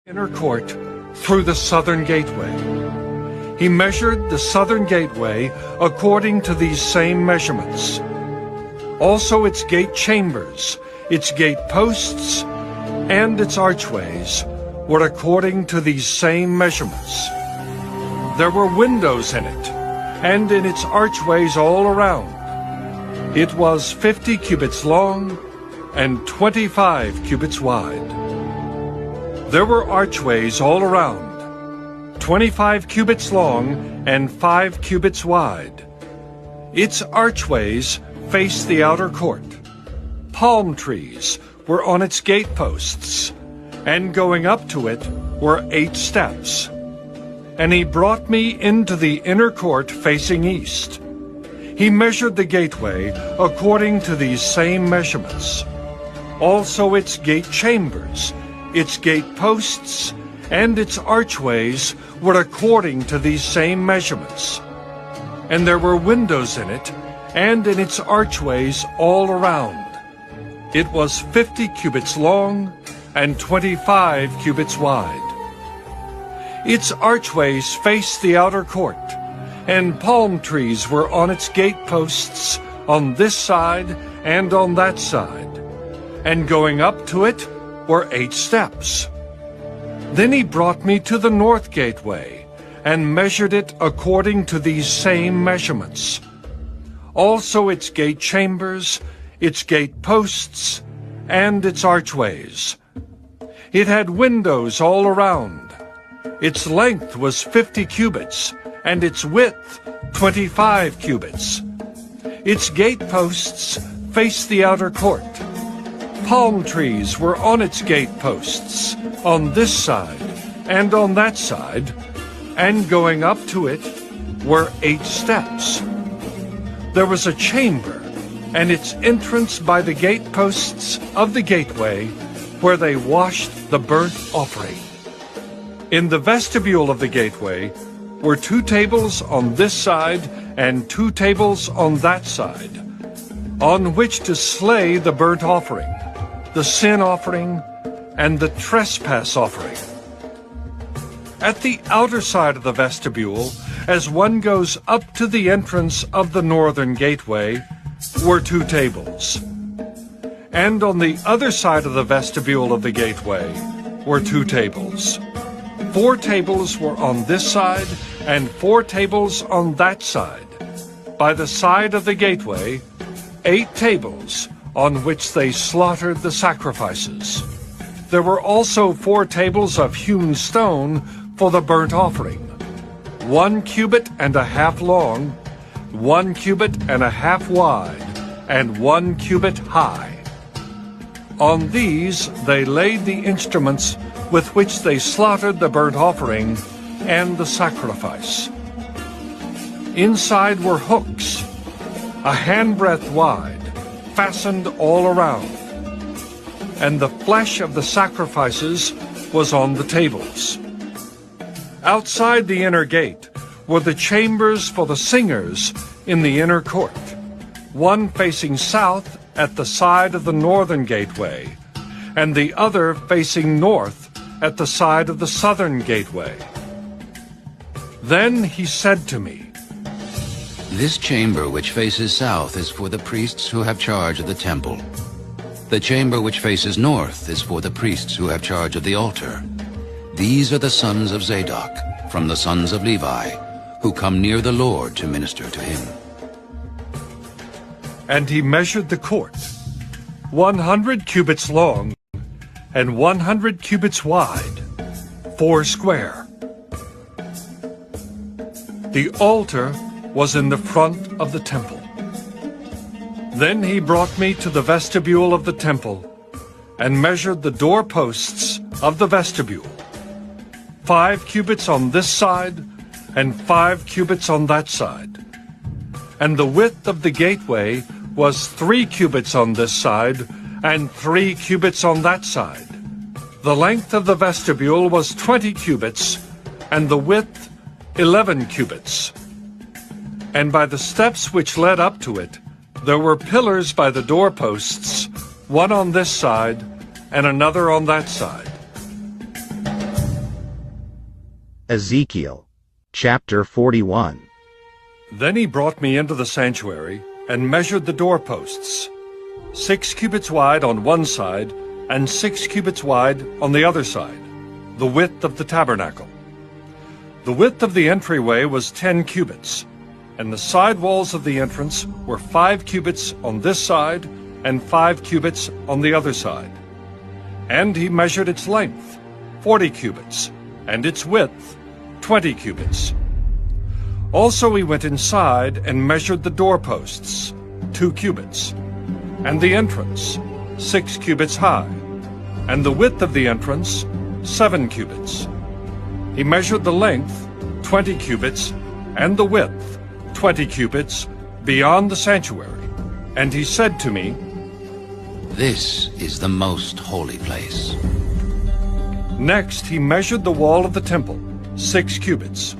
inner court through the southern gateway. He measured the southern gateway according to these same measurements. Also its gate chambers, its gate posts, and its archways were according to these same measurements. There were windows in it, and in its archways all around. It was 50 cubits long and 25 cubits wide. There were archways all around, 25 cubits long and 5 cubits wide. Its archways faced the outer court. Palm trees were on its gate posts, and going up to it were 8 steps. And he brought me into the inner court facing east. He measured the gateway according to these same measurements. Also its gate chambers, its gate posts, and its archways were according to these same measurements. And there were windows in it, and in its archways all around. It was 50 cubits long and 25 cubits wide. Its archways faced the outer court, and palm trees were on its gate posts on this side and on that side. And going up to it were 8 steps. Then he brought me to the north gateway and measured it according to these same measurements. Also its gate chambers, its gate posts, and its archways. It had windows all around. Its length was 50 cubits, and its width 25 cubits. Its gate posts faced the outer court. Palm trees were on its gate posts, on this side and on that side, and going up to it were 8 steps. There was a chamber, and its entrance by the gate posts of the gateway, where they washed the burnt offering. In the vestibule of the gateway were 2 tables on this side and 2 tables on that side, on which to slay the burnt offering, the sin offering, and the trespass offering. At the outer side of the vestibule, as one goes up to the entrance of the northern gateway, were 2 tables. And on the other side of the vestibule of the gateway were 2 tables. 4 tables were on this side and 4 tables on that side. By the side of the gateway, 8 tables on which they slaughtered the sacrifices. There were also 4 tables of hewn stone for the burnt offering, 1 cubit and a half long, 1 cubit and a half wide, and 1 cubit high. On these they laid the instruments with which they slaughtered the burnt offering and the sacrifice. Inside were hooks, a handbreadth wide, fastened all around, and the flesh of the sacrifices was on the tables. Outside the inner gate were the chambers for the singers in the inner court, one facing south at the side of the northern gateway, and the other facing north at the side of the southern gateway. Then he said to me, "This chamber which faces south is for the priests who have charge of the temple. The chamber which faces north is for the priests who have charge of the altar. These are the sons of Zadok, from the sons of Levi, who come near the Lord to minister to him." And he measured the court, 100 cubits long and 100 cubits wide, 4 square. The altar was in the front of the temple. Then he brought me to the vestibule of the temple and measured the doorposts of the vestibule, 5 cubits on this side and 5 cubits on that side. And the width of the gateway was 3 cubits on this side and 3 cubits on that side. The length of the vestibule was 20 cubits, and the width 11 cubits. And by the steps which led up to it, there were pillars by the doorposts, one on this side and another on that side. Ezekiel, chapter 41. Then he brought me into the sanctuary and measured the doorposts, 6 cubits wide on one side and 6 cubits wide on the other side, the width of the tabernacle. The width of the entryway was 10 cubits, and the side walls of the entrance were 5 cubits on this side and 5 cubits on the other side. And he measured its length, 40 cubits, and its width, 20 cubits. Also he went inside and measured the doorposts, 2 cubits, and the entrance, 6 cubits high, and the width of the entrance, 7 cubits. He measured the length, 20 cubits, and the width, 20 cubits, beyond the sanctuary. And he said to me, This is the most holy place. Next he measured the wall of the temple, 6 cubits.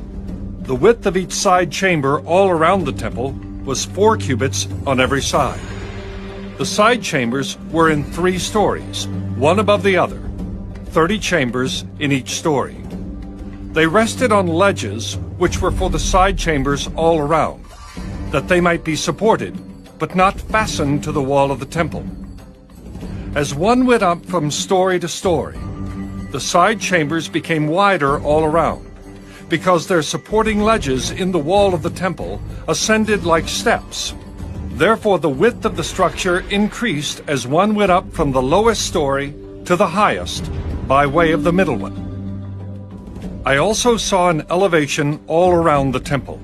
The width of each side chamber all around the temple was 4 cubits on every side. The side chambers were in 3 stories, one above the other, 30 chambers in each story. They rested on ledges which were for the side chambers all around, that they might be supported, but not fastened to the wall of the temple. As one went up from story to story, the side chambers became wider all around, because their supporting ledges in the wall of the temple ascended like steps. Therefore the width of the structure increased as one went up from the lowest story to the highest by way of the middle one. I also saw an elevation all around the temple.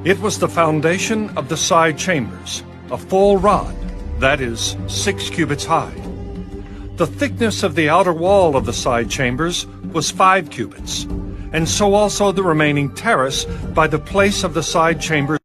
It was the foundation of the side chambers, a full rod, that is, 6 cubits high. The thickness of the outer wall of the side chambers was 5 cubits, and so also the remaining terrace by the place of the side chambers